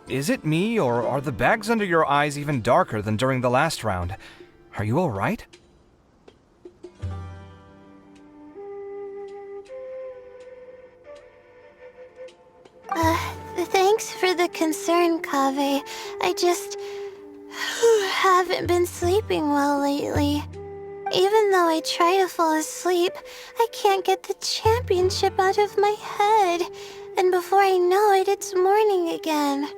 Is it me, or are the bags under your eyes even darker than during the last round? Are you alright? Thanks for the concern, Kaveh. I just haven't been sleeping well lately. Even though I try to fall asleep, I can't get the championship out of my head. And before I know it, it's morning again.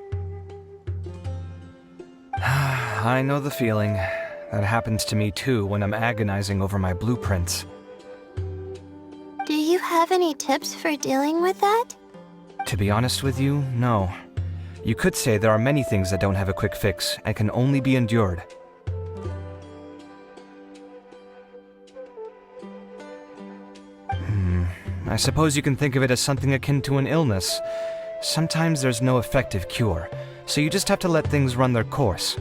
I know the feeling. That happens to me too when I'm agonizing over my blueprints. Do you have any tips for dealing with that? To be honest with you, no. You could say there are many things that don't have a quick fix and can only be endured. I suppose you can think of it as something akin to an illness. Sometimes there's no effective cure, so you just have to let things run their course.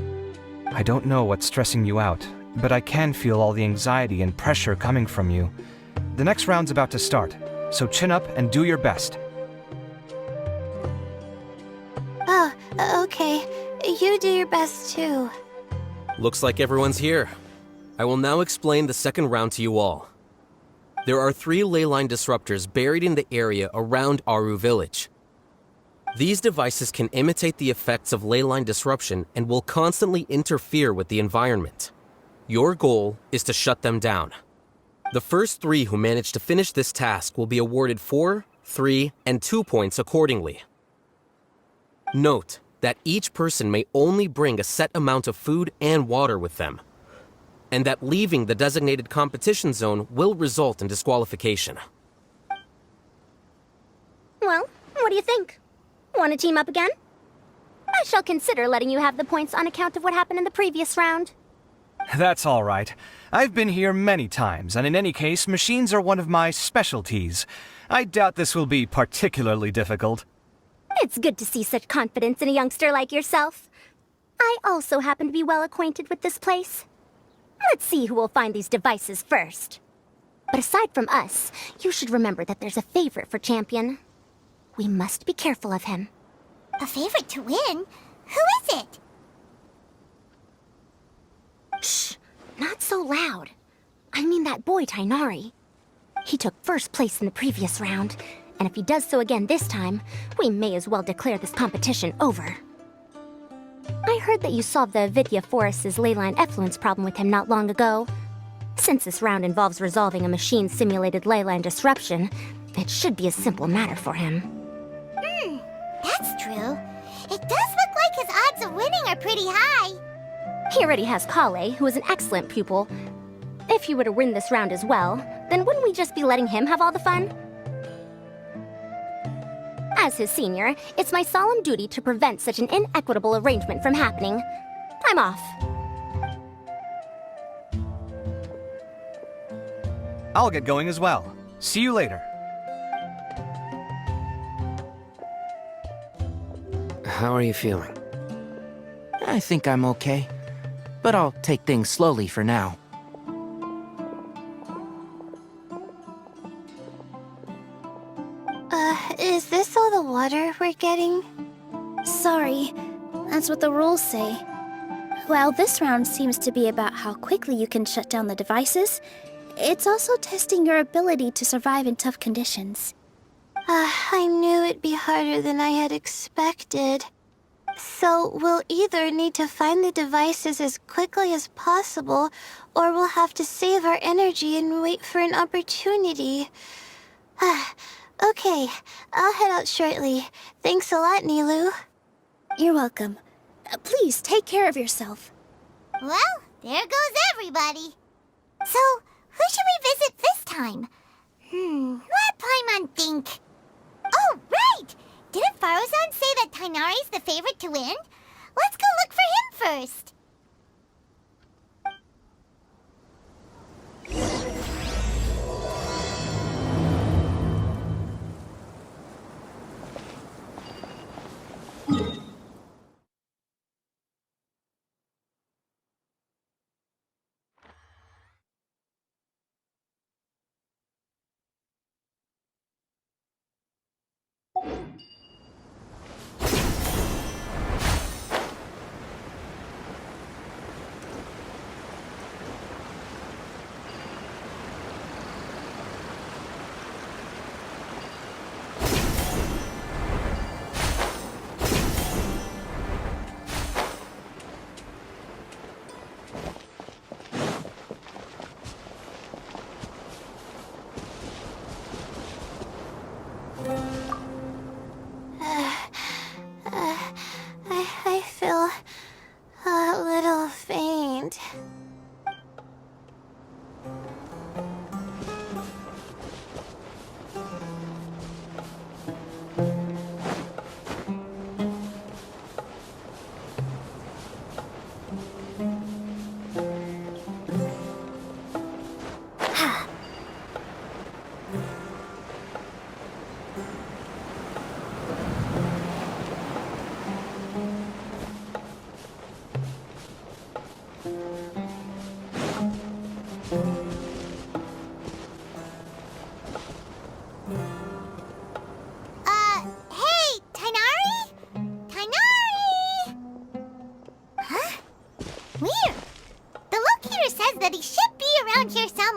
I don't know what's stressing you out, but I can feel all the anxiety and pressure coming from you. The next round's about to start, so chin up and do your best. Oh, okay. You do your best too. Looks like everyone's here. I will now explain the second round to you all. There are 3 ley line disruptors buried in the area around Aru Village. These devices can imitate the effects of ley line disruption and will constantly interfere with the environment. Your goal is to shut them down. The first 3 who manage to finish this task will be awarded 4, 3, and 2 points accordingly. Note that each person may only bring a set amount of food and water with them, and that leaving the designated competition zone will result in disqualification. Well, what do you think? Want to team up again? I shall consider letting you have the points on account of what happened in the previous round. That's all right. I've been here many times, and in any case, machines are one of my specialties. I doubt this will be particularly difficult. It's good to see such confidence in a youngster like yourself. I also happen to be well acquainted with this place. Let's see who will find these devices first. But aside from us, you should remember that there's a favorite for Champion. We must be careful of him. A favorite to win? Who is it? Shh! Not so loud. I mean that boy, Tainari. He took first place in the previous round, and if he does so again this time, we may as well declare this competition over. I heard that you solved the Avidya Forest's leyline effluence problem with him not long ago. Since this round involves resolving a machine-simulated leyline disruption, it should be a simple matter for him. That's true. It does look like his odds of winning are pretty high. He already has Kale, who is an excellent pupil. If he were to win this round as well, then wouldn't we just be letting him have all the fun? As his senior, it's my solemn duty to prevent such an inequitable arrangement from happening. I'm off. I'll get going as well. See you later. How are you feeling? I think I'm okay, but I'll take things slowly for now. Is this all the water we're getting? Sorry, that's what the rules say. While this round seems to be about how quickly you can shut down the devices, it's also testing your ability to survive in tough conditions. I knew it'd be harder than I had expected. So we'll either need to find the devices as quickly as possible, or we'll have to save our energy and wait for an opportunity. Okay, I'll head out shortly. Thanks a lot, Nilu. You're welcome. Please take care of yourself. Well, there goes everybody. So, who should we visit this time? Let Paimon think. Oh, right! Didn't Faruzan say that Tainari's the favorite to win? Let's go look for him first.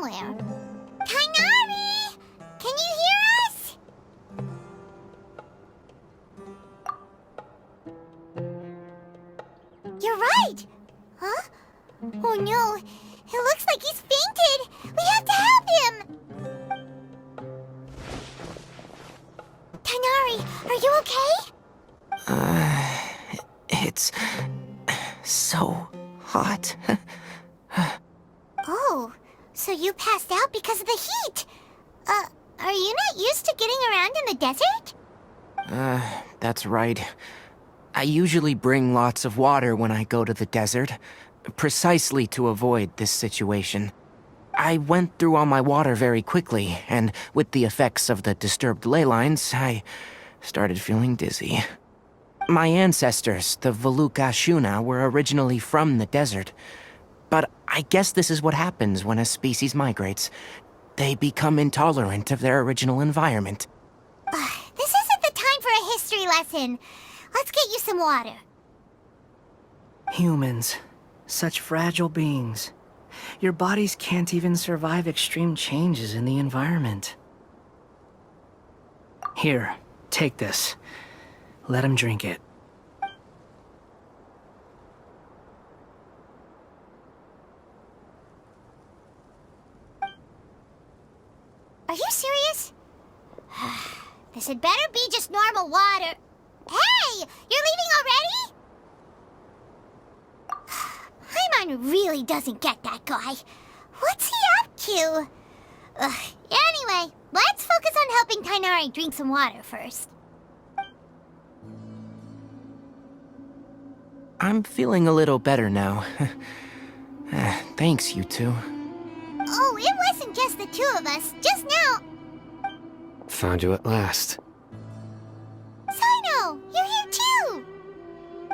somewhere. Tainari! Can you hear us? You're right! Huh? Oh no, it looks like he's fainted! We have to help him! Tainari, are you okay? It's so hot. Oh, so you passed out because of the heat? Are you not used to getting around in the desert? That's right. I usually bring lots of water when I go to the desert, precisely to avoid this situation. I went through all my water very quickly, and with the effects of the disturbed ley lines, I started feeling dizzy. My ancestors, the Veluca Shuna, were originally from the desert. But I guess this is what happens when a species migrates. They become intolerant of their original environment. This isn't the time for a history lesson. Let's get you some water. Humans. Such fragile beings. Your bodies can't even survive extreme changes in the environment. Here, take this. Let him drink it. Are you serious? This had better be just normal water. Hey! You're leaving already? Paimon really doesn't get that guy. What's he up to? Anyway, let's focus on helping Tainari drink some water first. I'm feeling a little better now. Thanks, you two. Oh, it wasn't just the two of us. Just now. Found you at last. Sino, you're here too.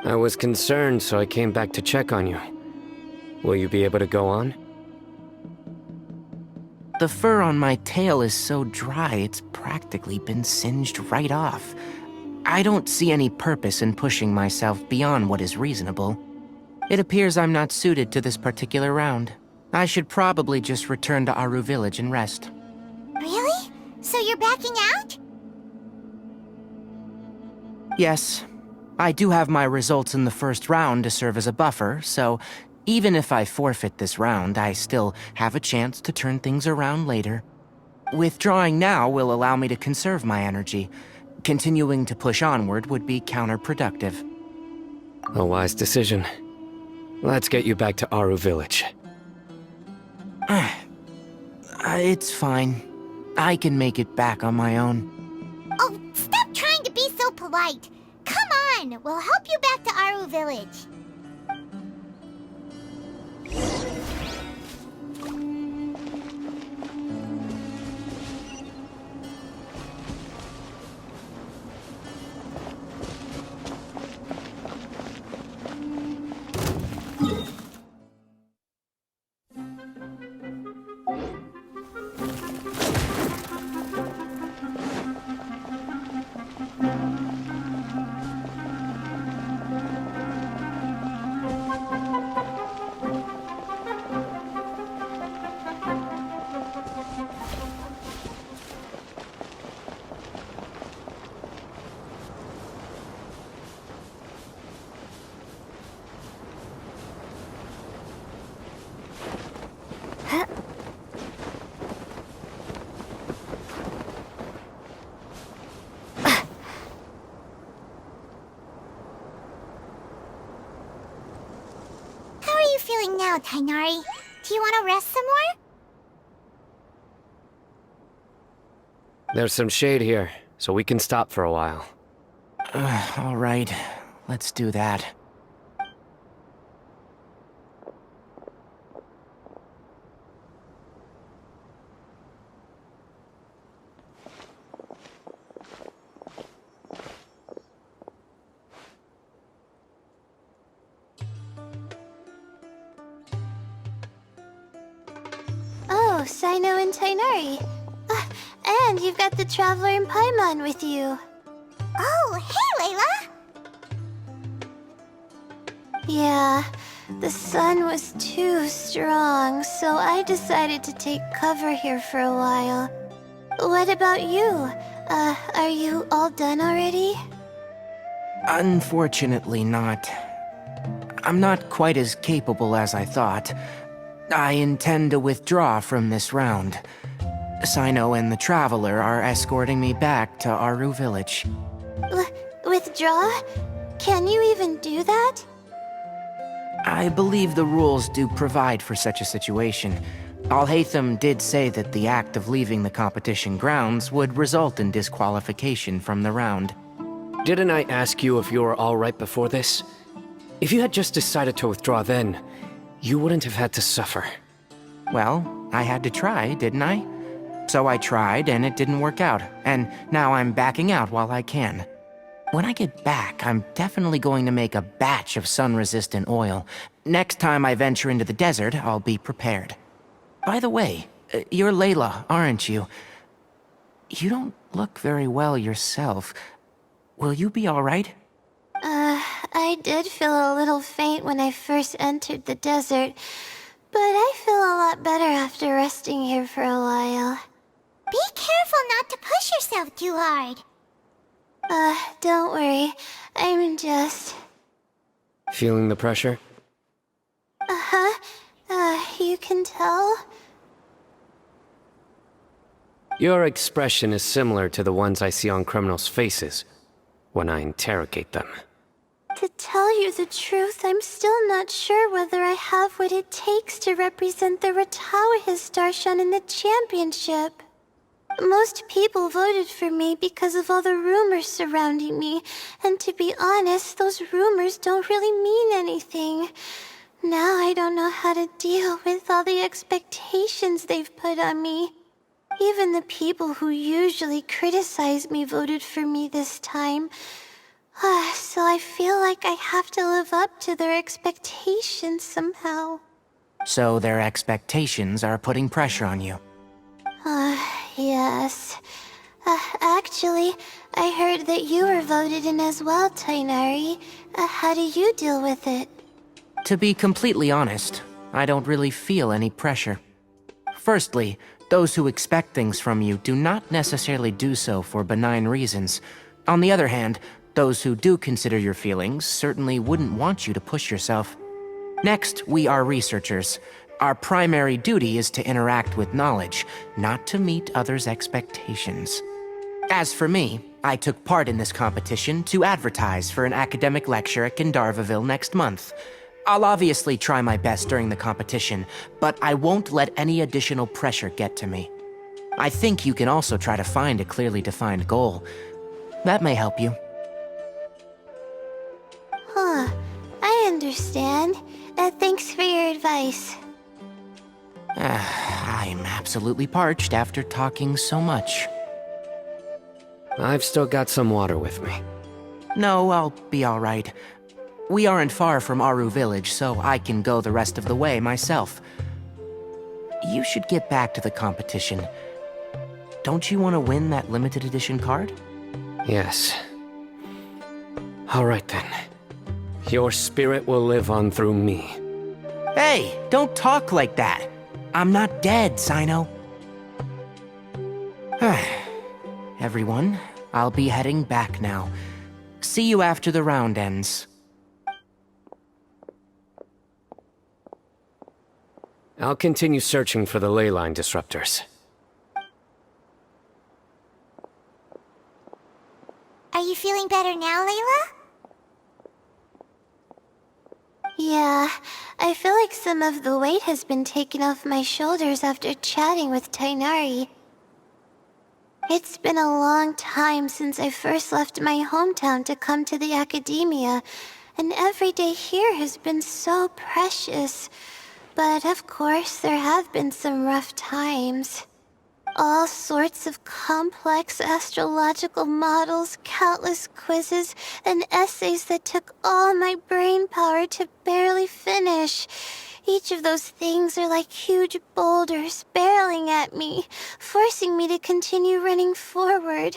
I was concerned, so I came back to check on you. Will you be able to go on? The fur on my tail is so dry, it's practically been singed right off. I don't see any purpose in pushing myself beyond what is reasonable. It appears I'm not suited to this particular round. I should probably just return to Aru Village and rest. Really? So you're backing out? Yes. I do have my results in the first round to serve as a buffer, so even if I forfeit this round, I still have a chance to turn things around later. Withdrawing now will allow me to conserve my energy. Continuing to push onward would be counterproductive. A wise decision. Let's get you back to Aru Village. It's fine. I can make it back on my own. Oh, stop trying to be so polite. Come on, we'll help you back to Aru Village. Feeling now, Tainari? Do you want to rest some more? There's some shade here, so we can stop for a while. All right, let's do that. Oh, Sino and Tainari. And you've got the Traveler and Paimon with you. Oh, hey, Layla! Yeah, The sun was too strong, so I decided to take cover here for a while. What about you? Are you all done already? Unfortunately not. I'm not quite as capable as I thought. I intend to withdraw from this round. Sino and the Traveler are escorting me back to Aru Village. Withdraw? Can you even do that? I believe the rules do provide for such a situation. Alhaitham did say that the act of leaving the competition grounds would result in disqualification from the round. Didn't I ask you if you were alright before this? If you had just decided to withdraw then, you wouldn't have had to suffer. Well, I had to try, didn't I? So I tried, and it didn't work out, and now I'm backing out while I can. When I get back, I'm definitely going to make a batch of sun-resistant oil. Next time I venture into the desert, I'll be prepared. By the way, you're Layla, aren't you? You don't look very well yourself. Will you be alright? I did feel a little faint when I first entered the desert, but I feel a lot better after resting here for a while. Be careful not to push yourself too hard. Don't worry. I'm just... Feeling the pressure? You can tell? Your expression is similar to the ones I see on criminals' faces when I interrogate them. To tell you the truth, I'm still not sure whether I have what it takes to represent the Ratawa Starshan in the championship. Most people voted for me because of all the rumors surrounding me, and to be honest, those rumors don't really mean anything. Now I don't know how to deal with all the expectations they've put on me. Even the people who usually criticize me voted for me this time. So I feel like I have to live up to their expectations somehow. So their expectations are putting pressure on you. Yes. Actually, I heard that you were voted in as well, Tainari. How do you deal with it? To be completely honest, I don't really feel any pressure. Firstly, those who expect things from you do not necessarily do so for benign reasons. On the other hand, those who do consider your feelings certainly wouldn't want you to push yourself. Next, we are researchers. Our primary duty is to interact with knowledge, not to meet others' expectations. As for me, I took part in this competition to advertise for an academic lecture at Gandharvaville next month. I'll obviously try my best during the competition, but I won't let any additional pressure get to me. I think you can also try to find a clearly defined goal. That may help you. I understand. Thanks for your advice. I'm absolutely parched after talking so much. I've still got some water with me. No, I'll be alright. We aren't far from Aru Village, so I can go the rest of the way myself. You should get back to the competition. Don't you want to win that limited edition card? Yes. Alright then. Your spirit will live on through me. Hey, don't talk like that. I'm not dead, Sino. Everyone, I'll be heading back now. See you after the round ends. I'll continue searching for the ley line disruptors. Are you feeling better now, Layla? Yeah, I feel like some of the weight has been taken off my shoulders after chatting with Tainari. It's been a long time since I first left my hometown to come to the academia, and every day here has been so precious. But of course, there have been some rough times. All sorts of complex astrological models, countless quizzes, and essays that took all my brain power to barely finish. Each of those things are like huge boulders barreling at me, forcing me to continue running forward.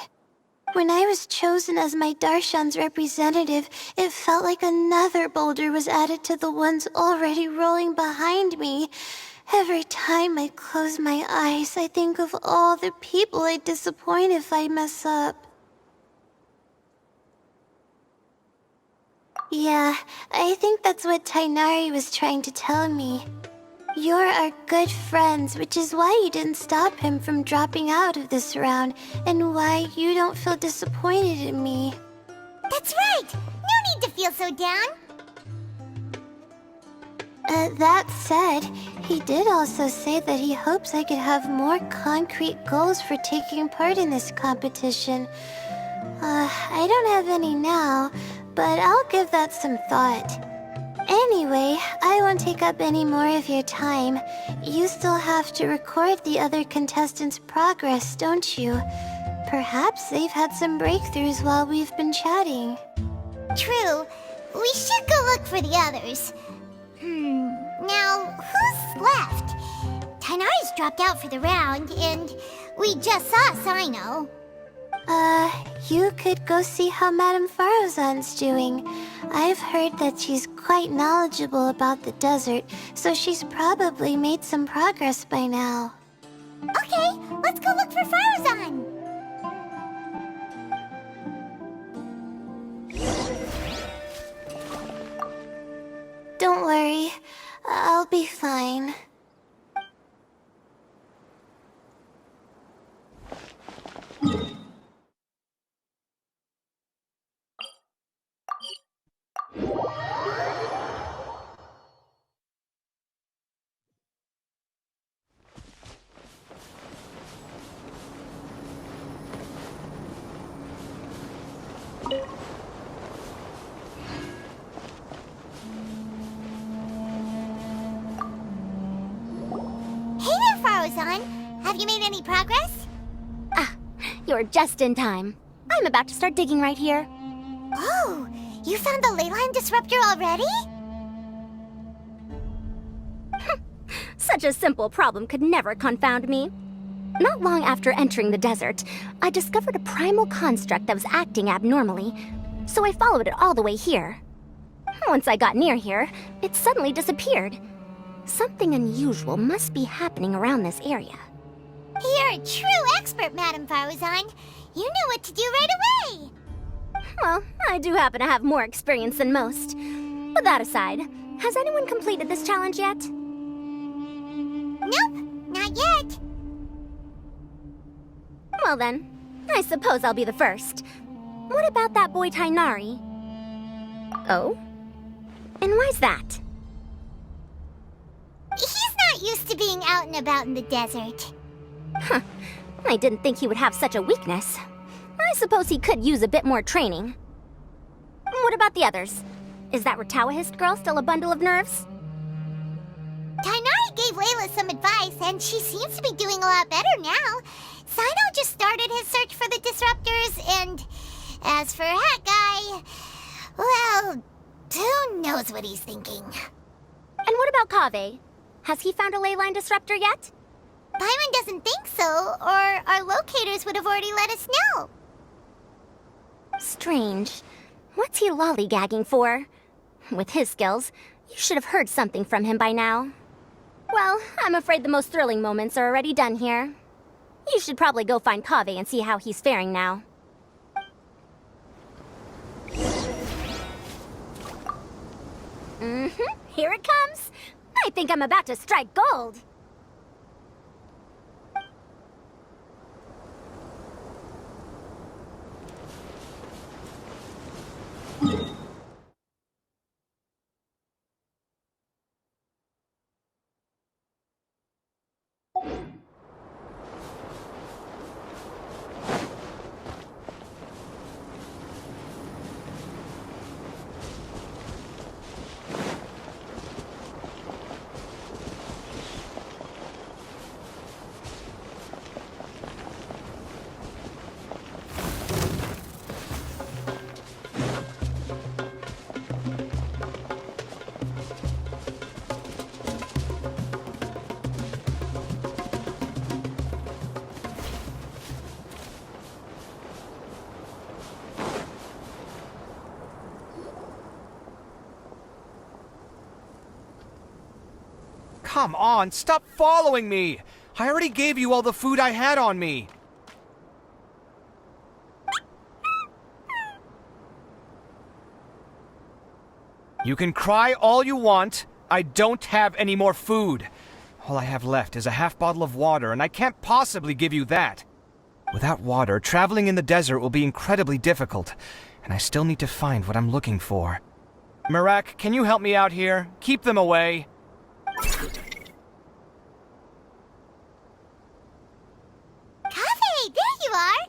When I was chosen as my Darshan's representative, it felt like another boulder was added to the ones already rolling behind me. Every time I close my eyes, I think of all the people I'd disappoint if I mess up. Yeah, I think that's what Tainari was trying to tell me. You're our good friends, which is why you didn't stop him from dropping out of this round, and why you don't feel disappointed in me. That's right! No need to feel so down! That said, he did also say that he hopes I could have more concrete goals for taking part in this competition. I don't have any now, but I'll give that some thought. Anyway, I won't take up any more of your time. You still have to record the other contestants' progress, don't you? Perhaps they've had some breakthroughs while we've been chatting. True. We should go look for the others. Now, who's left? Tainari's dropped out for the round, and we just saw Sino. You could go see how Madame Farozan's doing. I've heard that she's quite knowledgeable about the desert, so she's probably made some progress by now. Okay, let's go look for Farozan. Don't worry, I'll be fine. Have you made any progress? You're just in time. I'm about to start digging right here. Oh, you found the leyline disruptor already? Such a simple problem could never confound me. Not long after entering the desert, I discovered a primal construct that was acting abnormally, so I followed it all the way here. Once I got near here, it suddenly disappeared. Something unusual must be happening around this area. You're a true expert, Madame Farozan. You knew what to do right away. Well, I do happen to have more experience than most. But that aside, has anyone completed this challenge yet? Nope, not yet. Well then, I suppose I'll be the first. What about that boy Tainari? Oh? And why's that? He's not used to being out and about in the desert. Huh. I didn't think he would have such a weakness. I suppose he could use a bit more training. What about the others? Is that Ratawahist girl still a bundle of nerves? Tainari gave Layla some advice, and she seems to be doing a lot better now. Sino just started his search for the disruptors, and as for that guy, well, who knows what he's thinking. And what about Kaveh? Has he found a leyline disruptor yet? Paimon doesn't think so, or our locators would have already let us know. Strange. What's he lollygagging for? With his skills, you should have heard something from him by now. Well, I'm afraid the most thrilling moments are already done here. You should probably go find Kaveh and see how he's faring now. Here it comes. I think I'm about to strike gold. Come on, stop following me! I already gave you all the food I had on me. You can cry all you want. I don't have any more food. All I have left is a half bottle of water, and I can't possibly give you that. Without water, traveling in the desert will be incredibly difficult, and I still need to find what I'm looking for. Merak, can you help me out here? Keep them away. Kaveh, there you are!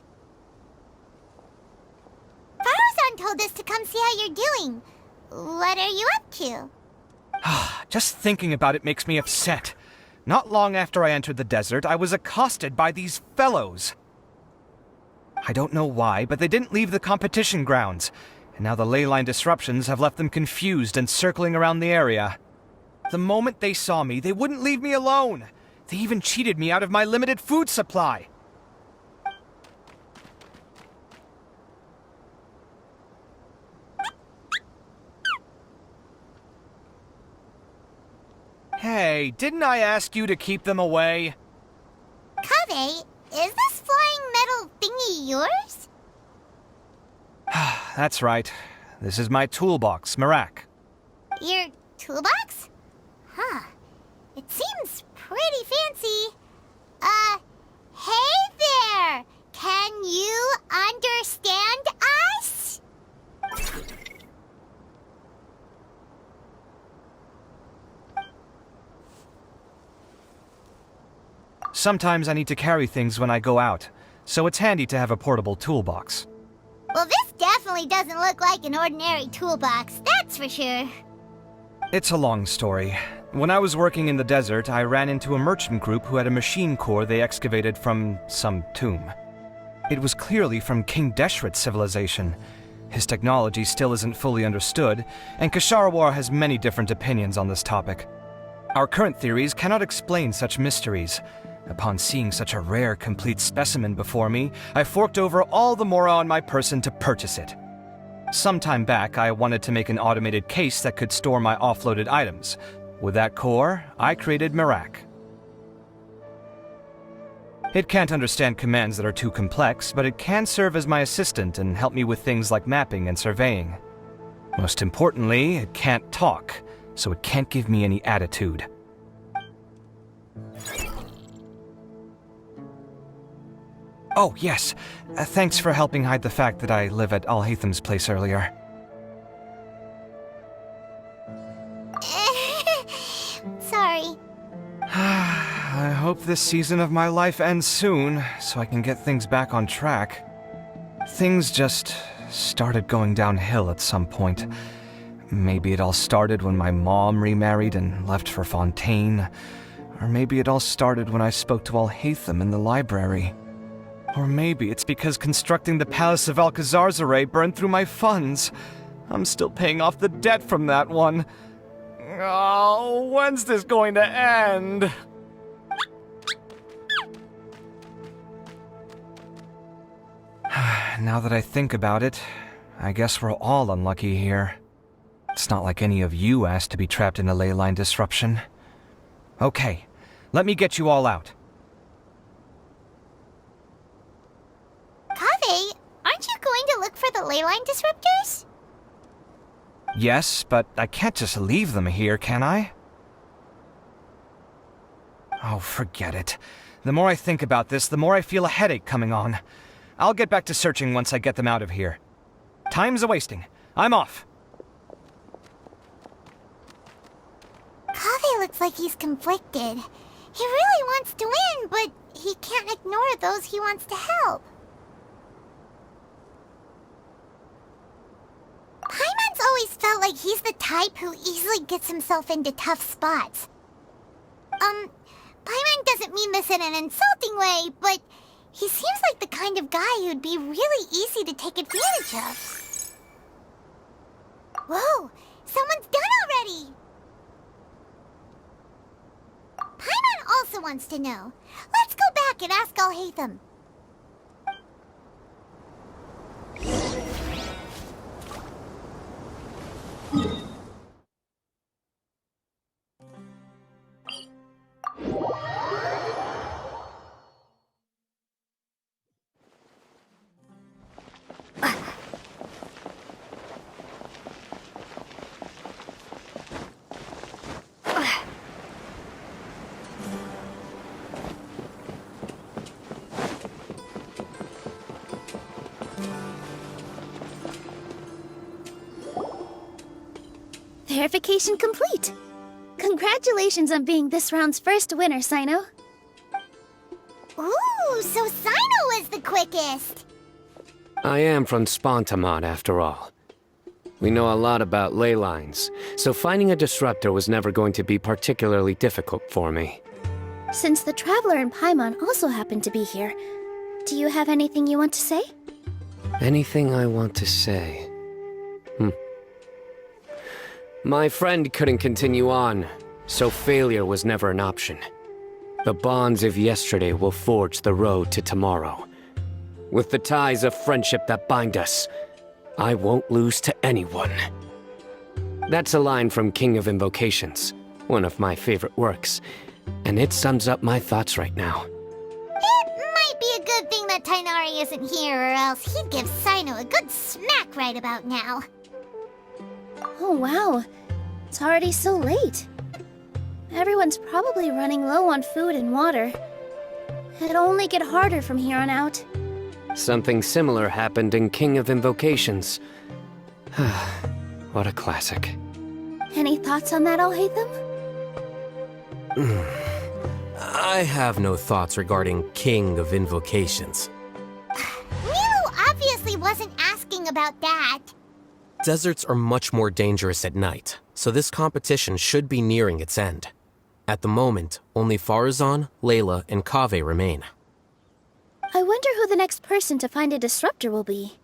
Faruzan told us to come see how you're doing. What are you up to? Just thinking about it makes me upset. Not long after I entered the desert, I was accosted by these fellows. I don't know why, but they didn't leave the competition grounds, and now the ley line disruptions have left them confused and circling around the area. The moment they saw me, they wouldn't leave me alone. They even cheated me out of my limited food supply. Hey, didn't I ask you to keep them away? Kaveh, is this flying metal thingy yours? That's right. This is my toolbox, Merak. Your toolbox? Huh. It seems pretty fancy. Hey there! Can you understand us? Sometimes I need to carry things when I go out, so it's handy to have a portable toolbox. Well, this definitely doesn't look like an ordinary toolbox, that's for sure. It's a long story. When I was working in the desert, I ran into a merchant group who had a machine core they excavated from some tomb. It was clearly from King Deshret's civilization. His technology still isn't fully understood, and Kasharawar has many different opinions on this topic. Our current theories cannot explain such mysteries. Upon seeing such a rare, complete specimen before me, I forked over all the mora on my person to purchase it. Some time back, I wanted to make an automated case that could store my offloaded items. With that core, I created Merak. It can't understand commands that are too complex, but it can serve as my assistant and help me with things like mapping and surveying. Most importantly, it can't talk, so it can't give me any attitude. Oh, yes. Thanks for helping hide the fact that I live at Al-Haytham's place earlier. Sorry. I hope this season of my life ends soon, so I can get things back on track. Things just started going downhill at some point. Maybe it all started when my mom remarried and left for Fontaine. Or maybe it all started when I spoke to Al-Haytham in the library. Or maybe it's because constructing the Palace of Alcazarzaray burned through my funds. I'm still paying off the debt from that one. Oh, when's this going to end? Now that I think about it, I guess we're all unlucky here. It's not like any of you asked to be trapped in a ley line disruption. Okay, let me get you all out. Kaveh, aren't you going to look for the ley line disruptors? Yes, but I can't just leave them here, can I? Oh, forget it. The more I think about this, the more I feel a headache coming on. I'll get back to searching once I get them out of here. Time's a-wasting. I'm off. Kaveh looks like he's conflicted. He really wants to win, but he can't ignore those he wants to help. Paimon's always felt like he's the type who easily gets himself into tough spots. Paimon doesn't mean this in an insulting way, but he seems like the kind of guy who'd be really easy to take advantage of. Whoa! Someone's done already! Paimon also wants to know. Let's go back and ask Al-Haytham. Verification complete. Congratulations on being this round's first winner, Sino. Ooh, so Sino was the quickest. I am from Spontamod, after all. We know a lot about ley lines, so finding a disruptor was never going to be particularly difficult for me. Since the Traveler and Paimon also happen to be here, do you have anything you want to say? Anything I want to say? My friend couldn't continue on, so failure was never an option. The bonds of yesterday will forge the road to tomorrow. With the ties of friendship that bind us, I won't lose to anyone. That's a line from King of Invocations, one of my favorite works, and it sums up my thoughts right now. It might be a good thing that Tainari isn't here, or else he'd give Sino a good smack right about now. Oh wow, it's already so late. Everyone's probably running low on food and water. It'll only get harder from here on out. Something similar happened in King of Invocations. What a classic. Any thoughts on that, Alhaitham? I have no thoughts regarding King of Invocations. Milu obviously wasn't asking about that. Deserts are much more dangerous at night, so this competition should be nearing its end. At the moment, only Farazan, Layla, and Kaveh remain. I wonder who the next person to find a disruptor will be.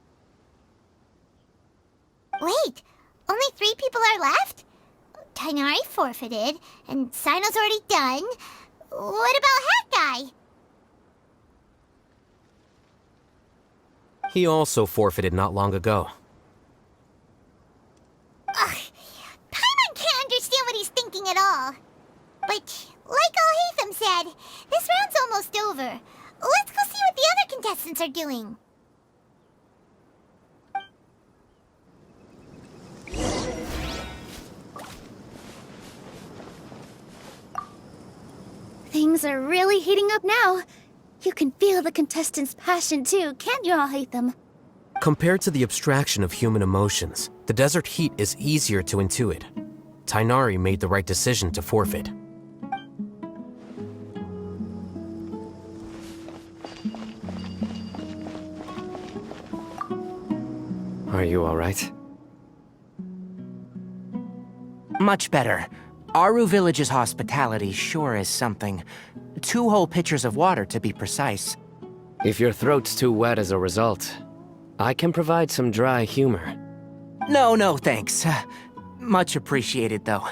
Wait, only 3 people are left? Tainari forfeited, and Sino's already done. What about Hat Guy? He also forfeited not long ago. Ugh, Paimon can't understand what he's thinking at all. But, like Alhaitham said, this round's almost over. Let's go see what the other contestants are doing. Things are really heating up now. You can feel the contestants' passion too, can't you, Alhaitham? Compared to the abstraction of human emotions, the desert heat is easier to intuit. Tainari made the right decision to forfeit. Are you alright? Much better. Aru Village's hospitality sure is something. 2 whole pitchers of water, to be precise. If your throat's too wet as a result, I can provide some dry humor. No, thanks. Much appreciated, though.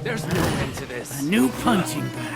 There's no end to this. A new punching bag.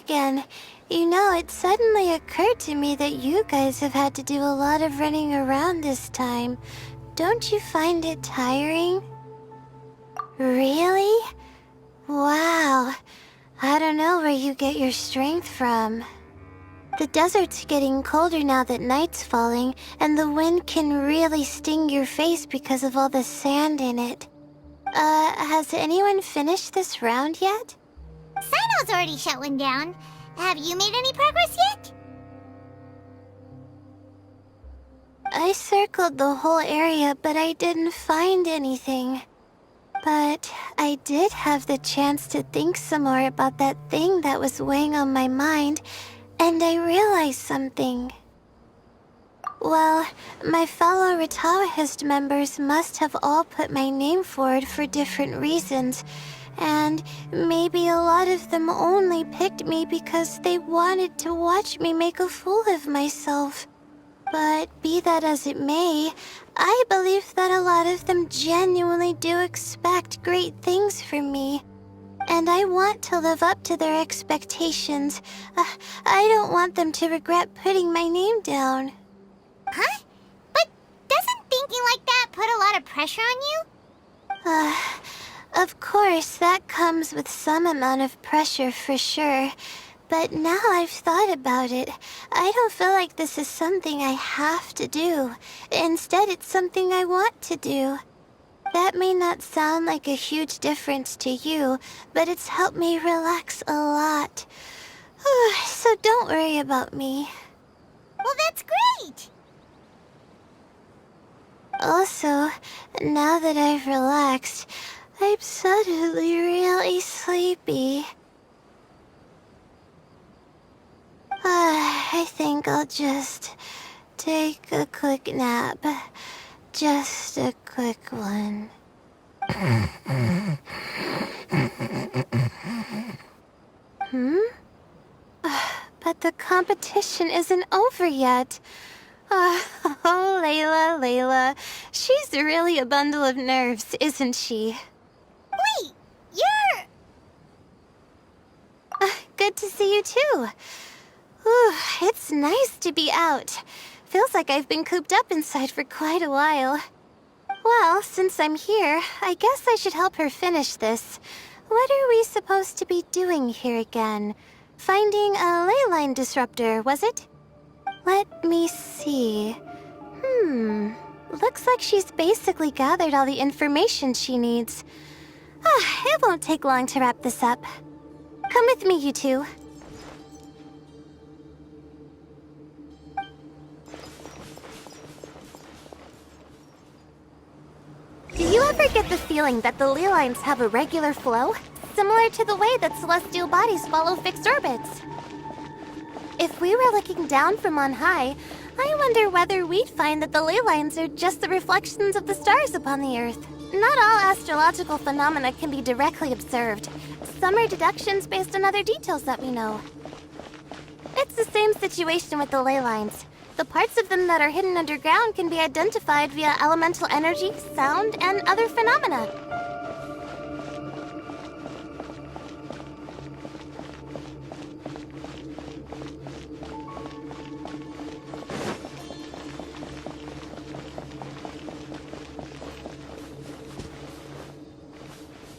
again. You know, it suddenly occurred to me that you guys have had to do a lot of running around this time. Don't you find it tiring? Really? Wow. I don't know where you get your strength from. The desert's getting colder now that night's falling, and the wind can really sting your face because of all the sand in it. Has anyone finished this round yet? Sino's already shut one down. Have you made any progress yet? I circled the whole area, but I didn't find anything. But I did have the chance to think some more about that thing that was weighing on my mind, and I realized something. Well, my fellow Retawahist members must have all put my name forward for different reasons, and maybe a lot of them only picked me because they wanted to watch me make a fool of myself. But be that as it may, I believe that a lot of them genuinely do expect great things from me. And I want to live up to their expectations. I don't want them to regret putting my name down. Huh? But doesn't thinking like that put a lot of pressure on you? Of course, that comes with some amount of pressure for sure. But now I've thought about it, I don't feel like this is something I have to do. Instead, it's something I want to do. That may not sound like a huge difference to you, but it's helped me relax a lot. So don't worry about me. Well, that's great! Also, now that I've relaxed, I'm suddenly really sleepy. I think I'll just take a quick nap. Just a quick one. But the competition isn't over yet. Oh, Layla. She's really a bundle of nerves, isn't she? Wait, you're... Good to see you too. It's nice to be out. Feels like I've been cooped up inside for quite a while. Well, since I'm here, I guess I should help her finish this. What are we supposed to be doing here again? Finding a ley line disruptor, was it? Let me see. Looks like she's basically gathered all the information she needs. It won't take long to wrap this up. Come with me, you two. Do you ever get the feeling that the ley lines have a regular flow? Similar to the way that celestial bodies follow fixed orbits. If we were looking down from on high, I wonder whether we'd find that the ley lines are just the reflections of the stars upon the Earth. Not all astrological phenomena can be directly observed. Some are deductions based on other details that we know. It's the same situation with the ley lines. The parts of them that are hidden underground can be identified via elemental energy, sound, and other phenomena.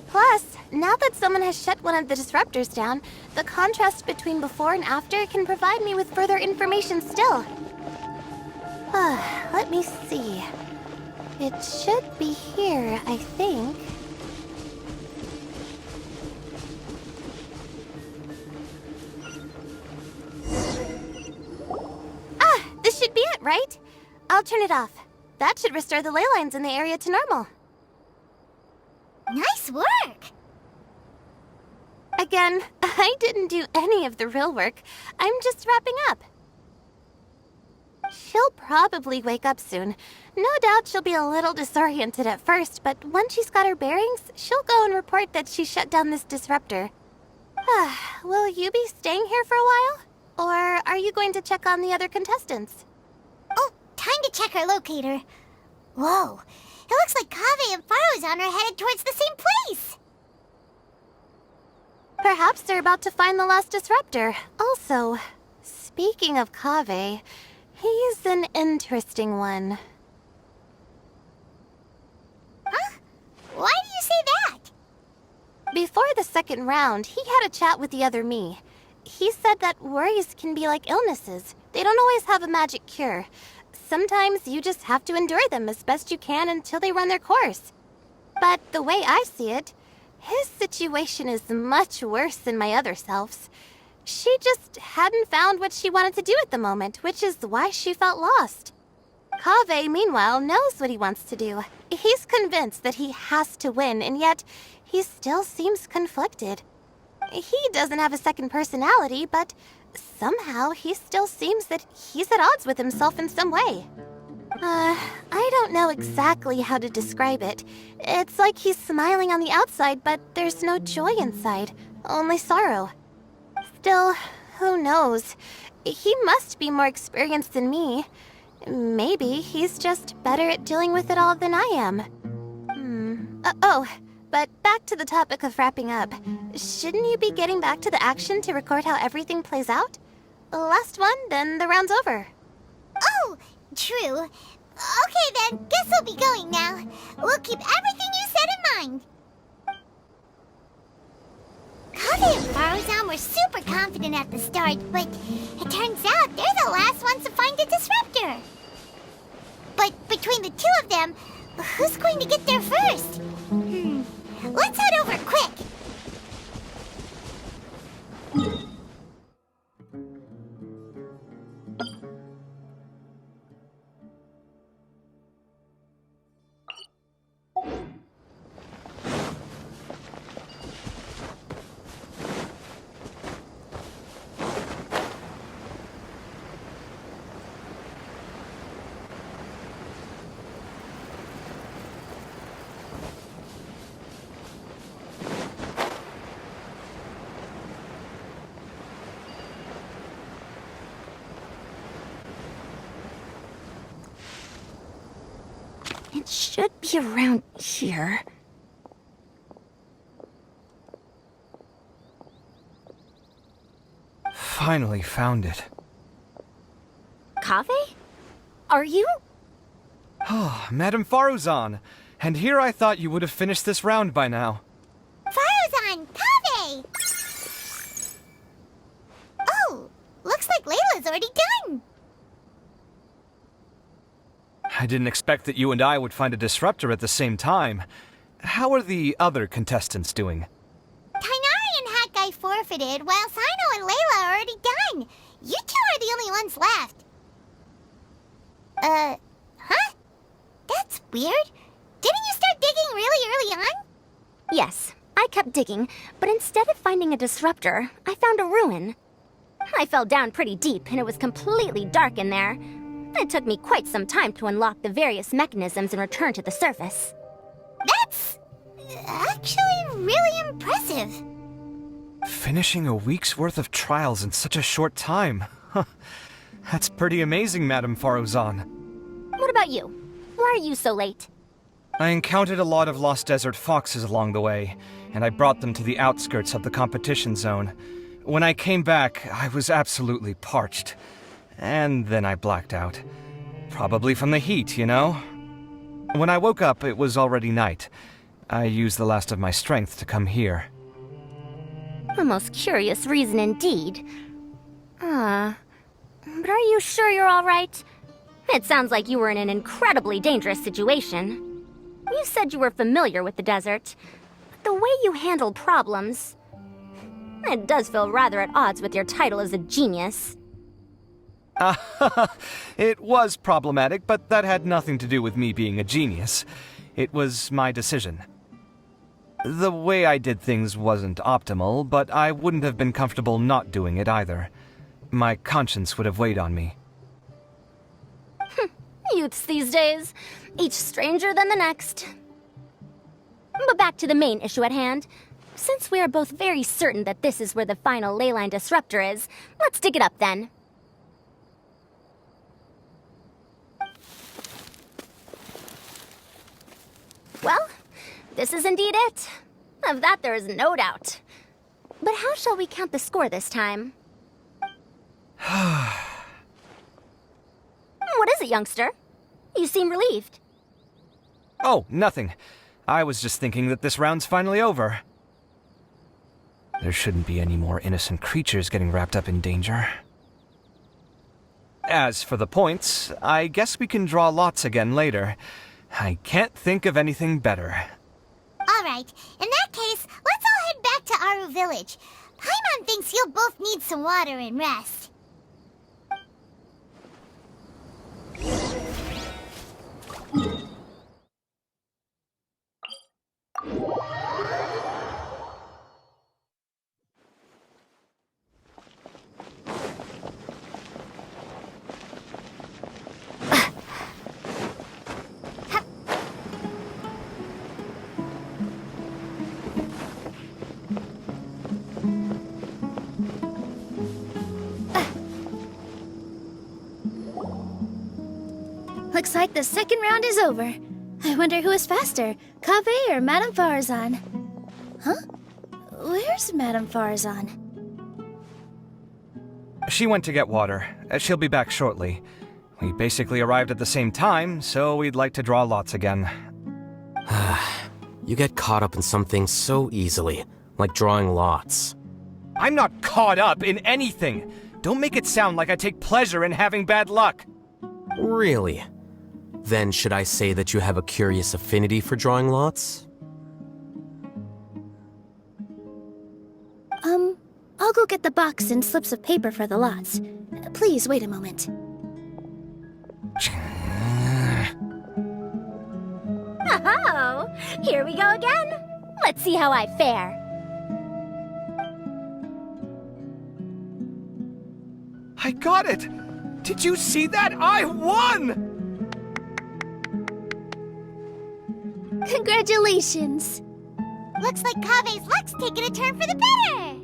Plus, now that someone has shut one of the disruptors down, the contrast between before and after can provide me with further information still. Let me see. It should be here, I think. This should be it, right? I'll turn it off. That should restore the ley lines in the area to normal. Nice work! Again, I didn't do any of the real work. I'm just wrapping up. She'll probably wake up soon. No doubt she'll be a little disoriented at first, but once she's got her bearings, she'll go and report that she shut down this disruptor. Will you be staying here for a while? Or are you going to check on the other contestants? Oh, time to check our locator. Whoa, it looks like Kaveh and Farozan are headed towards the same place! Perhaps they're about to find the last disruptor. Also, speaking of Kaveh, he's an interesting one. Huh? Why do you say that? Before the second round, he had a chat with the other me. He said that worries can be like illnesses. They don't always have a magic cure. Sometimes you just have to endure them as best you can until they run their course. But the way I see it, his situation is much worse than my other self's. She just hadn't found what she wanted to do at the moment, which is why she felt lost. Kaveh, meanwhile, knows what he wants to do. He's convinced that he has to win, and yet he still seems conflicted. He doesn't have a second personality, but somehow he still seems that he's at odds with himself in some way. I don't know exactly how to describe it. It's like he's smiling on the outside, but there's no joy inside, only sorrow. Still, who knows? He must be more experienced than me. Maybe he's just better at dealing with it all than I am. But back to the topic of wrapping up. Shouldn't you be getting back to the action to record how everything plays out? Last one, then the round's over. Oh, true. Okay then, guess we'll be going now. We'll keep everything you said in mind. Kaveh and Faruzan were super confident at the start, but it turns out they're the last ones to find a disruptor. But between the two of them, who's going to get there first? Let's head over quick. It should be around here. Finally found it. Kaveh? Are you? Oh, Madame Faruzan. And here I thought you would have finished this round by now. Faruzan, Kaveh! Oh, looks like Layla's already done. I didn't expect that you and I would find a disruptor at the same time. How are the other contestants doing? Tainari and Hat Guy forfeited, while Sino and Layla are already done. You two are the only ones left. Huh? That's weird. Didn't you start digging really early on? Yes, I kept digging, but instead of finding a disruptor, I found a ruin. I fell down pretty deep, and it was completely dark in there. It took me quite some time to unlock the various mechanisms and return to the surface. That's actually really impressive. Finishing a week's worth of trials in such a short time. That's pretty amazing, Madame Faruzan. What about you? Why are you so late? I encountered a lot of lost desert foxes along the way, and I brought them to the outskirts of the competition zone. When I came back, I was absolutely parched. And then I blacked out. Probably from the heat, you know? When I woke up, it was already night. I used the last of my strength to come here. A most curious reason indeed. But are you sure you're all right? It sounds like you were in an incredibly dangerous situation. You said you were familiar with the desert, but the way you handle problems... It does feel rather at odds with your title as a genius. It was problematic, but that had nothing to do with me being a genius. It was my decision. The way I did things wasn't optimal, but I wouldn't have been comfortable not doing it either. My conscience would have weighed on me. Youths these days, each stranger than the next. But back to the main issue at hand. Since we are both very certain that this is where the final leyline disruptor is, let's dig it up then. Well, this is indeed it. Of that there is no doubt. But how shall we count the score this time? What is it, youngster? You seem relieved. Oh, nothing. I was just thinking that this round's finally over. There shouldn't be any more innocent creatures getting wrapped up in danger. As for the points, I guess we can draw lots again later. I can't think of anything better. Alright, in that case, let's all head back to Aru Village. Paimon thinks you'll both need some water and rest. Looks like the second round is over. I wonder who is faster, Kaveh or Madame Farazan? Huh? Where's Madame Farazan? She went to get water. She'll be back shortly. We basically arrived at the same time, so we'd like to draw lots again. You get caught up in something so easily, like drawing lots. I'm not caught up in anything! Don't make it sound like I take pleasure in having bad luck! Really? Then should I say that you have a curious affinity for drawing lots? I'll go get the box and slips of paper for the lots. Please wait a moment. Oh, here we go again. Let's see how I fare. I got it! Did you see that? I won! Congratulations! Looks like Kaveh's luck's taking a turn for the better!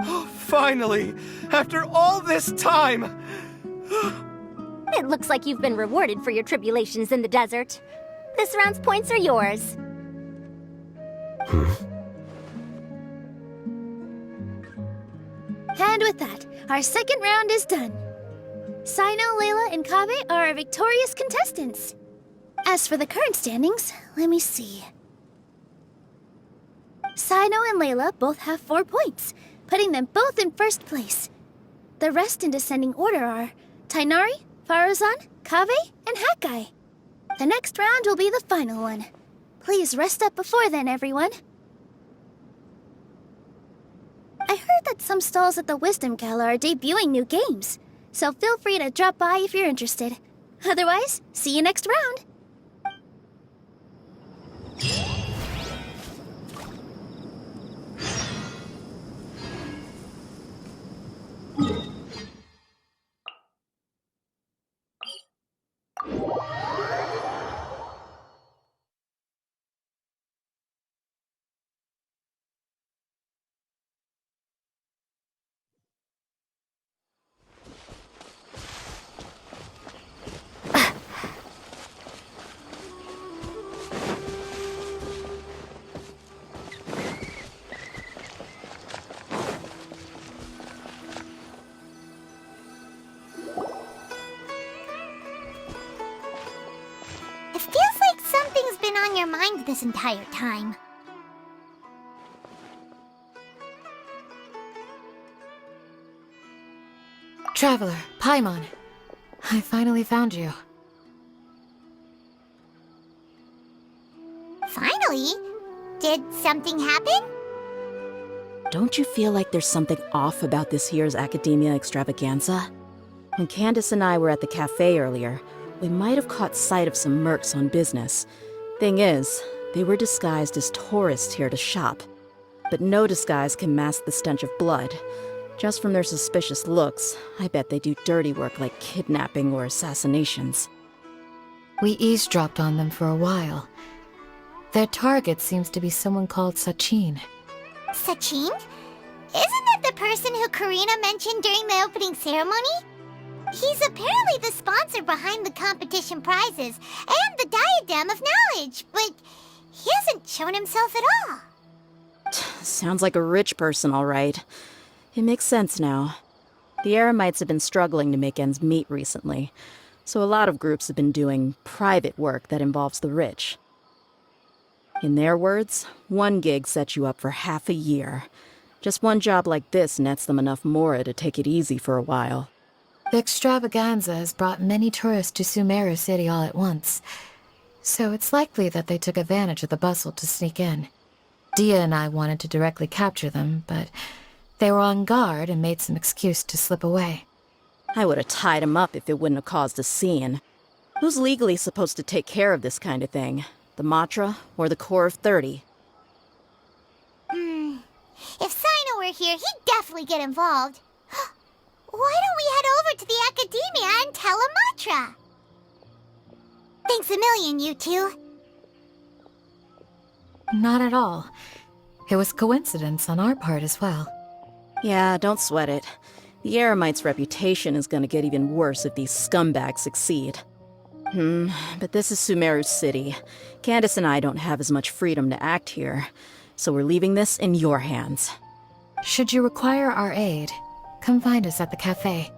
Oh, finally! After all this time! It looks like you've been rewarded for your tribulations in the desert. This round's points are yours. And with that, our second round is done. Sino, Layla, and Kaveh are our victorious contestants. As for the current standings, let me see. Sino and Layla both have 4 points, putting them both in first place. The rest in descending order are Tainari, Farazan, Kaveh, and Hakai. The next round will be the final one. Please rest up before then, everyone. I heard that some stalls at the Wisdom Gala are debuting new games, so feel free to drop by if you're interested. Otherwise, see you next round! It feels like something's been on your mind this entire time. Traveler, Paimon. I finally found you. Finally? Did something happen? Don't you feel like there's something off about this year's Academia Extravaganza? When Candace and I were at the cafe earlier, we might have caught sight of some mercs on business. Thing is, they were disguised as tourists here to shop. But no disguise can mask the stench of blood. Just from their suspicious looks, I bet they do dirty work like kidnapping or assassinations. We eavesdropped on them for a while. Their target seems to be someone called Sachin. Sachin? Isn't that the person who Karina mentioned during the opening ceremony? He's apparently the sponsor behind the competition prizes and the Diadem of Knowledge, but he hasn't shown himself at all. Sounds like a rich person, all right. It makes sense now. The Eremites have been struggling to make ends meet recently, so a lot of groups have been doing private work that involves the rich. In their words, one gig sets you up for half a year. Just one job like this nets them enough mora to take it easy for a while. The extravaganza has brought many tourists to Sumeru City all at once, so it's likely that they took advantage of the bustle to sneak in. Dia and I wanted to directly capture them, but they were on guard and made some excuse to slip away. I would have tied him up if it wouldn't have caused a scene. Who's legally supposed to take care of this kind of thing? The Matra or the Corps of 30? If Sino were here, he'd definitely get involved. Why don't we head over to the Academia and tell Amatra? Thanks a million, you two. Not at all. It was coincidence on our part as well. Yeah, don't sweat it. The Eremites' reputation is gonna get even worse if these scumbags succeed. But this is Sumeru City. Candace and I don't have as much freedom to act here, so we're leaving this in your hands. Should you require our aid, come find us at the cafe.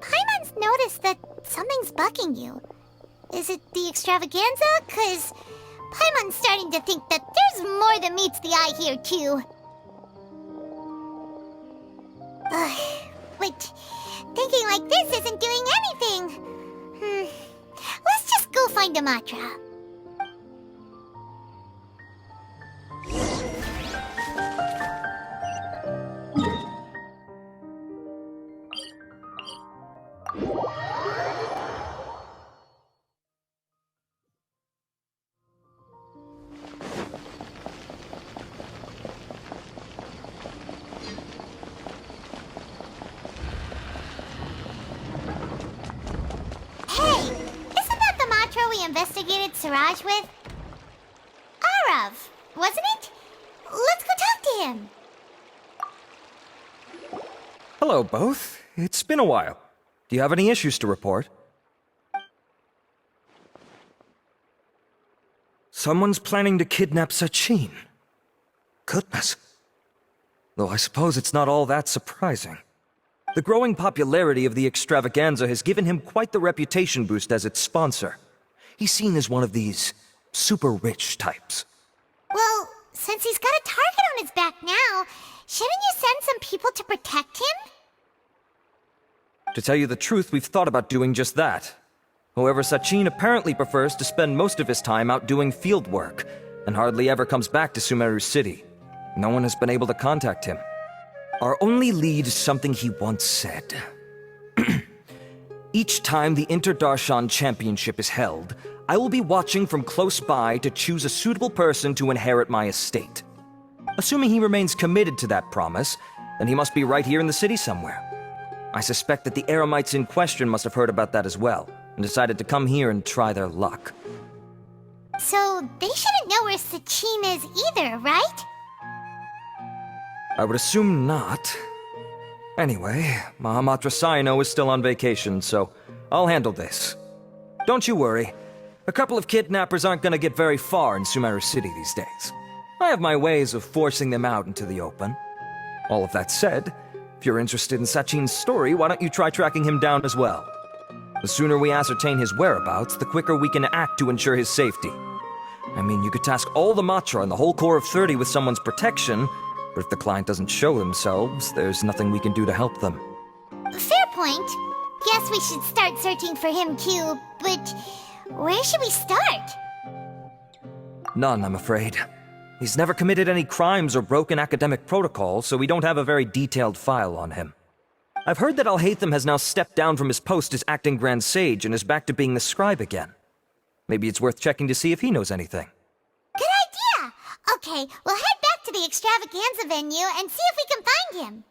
Paimon's noticed that something's bugging you. Is it the extravaganza? 'Cause Paimon's starting to think that there's more than meets the eye here, too. But thinking like this isn't doing anything. Let's just go find Amatra. Investigated Siraj with? Arav, wasn't it? Let's go talk to him. Hello, both. It's been a while. Do you have any issues to report? Someone's planning to kidnap Sachin. Goodness. Though I suppose it's not all that surprising. The growing popularity of the extravaganza has given him quite the reputation boost as its sponsor. He's seen as one of these super rich types. Well, since he's got a target on his back now, shouldn't you send some people to protect him? To tell you the truth, we've thought about doing just that. However, Sachin apparently prefers to spend most of his time out doing field work, and hardly ever comes back to Sumeru City. No one has been able to contact him. Our only lead is something he once said. Each time the Inter-Darshan Championship is held, I will be watching from close by to choose a suitable person to inherit my estate. Assuming he remains committed to that promise, then he must be right here in the city somewhere. I suspect that the Eremites in question must have heard about that as well, and decided to come here and try their luck. So they shouldn't know where Sachin is either, right? I would assume not. Anyway, Mahamatra Saino is still on vacation, so I'll handle this. Don't you worry. A couple of kidnappers aren't gonna get very far in Sumeru City these days. I have my ways of forcing them out into the open. All of that said, if you're interested in Sachin's story, why don't you try tracking him down as well? The sooner we ascertain his whereabouts, the quicker we can act to ensure his safety. I mean, you could task all the Matra and the whole Corps of 30 with someone's protection, but if the client doesn't show themselves, there's nothing we can do to help them. Fair point. Guess we should start searching for him too, but where should we start? None, I'm afraid. He's never committed any crimes or broken academic protocol, so we don't have a very detailed file on him. I've heard that Alhaitham has now stepped down from his post as acting Grand Sage and is back to being the scribe again. Maybe it's worth checking to see if he knows anything. Good idea! Okay, we'll head back to the extravaganza venue and see if we can find him.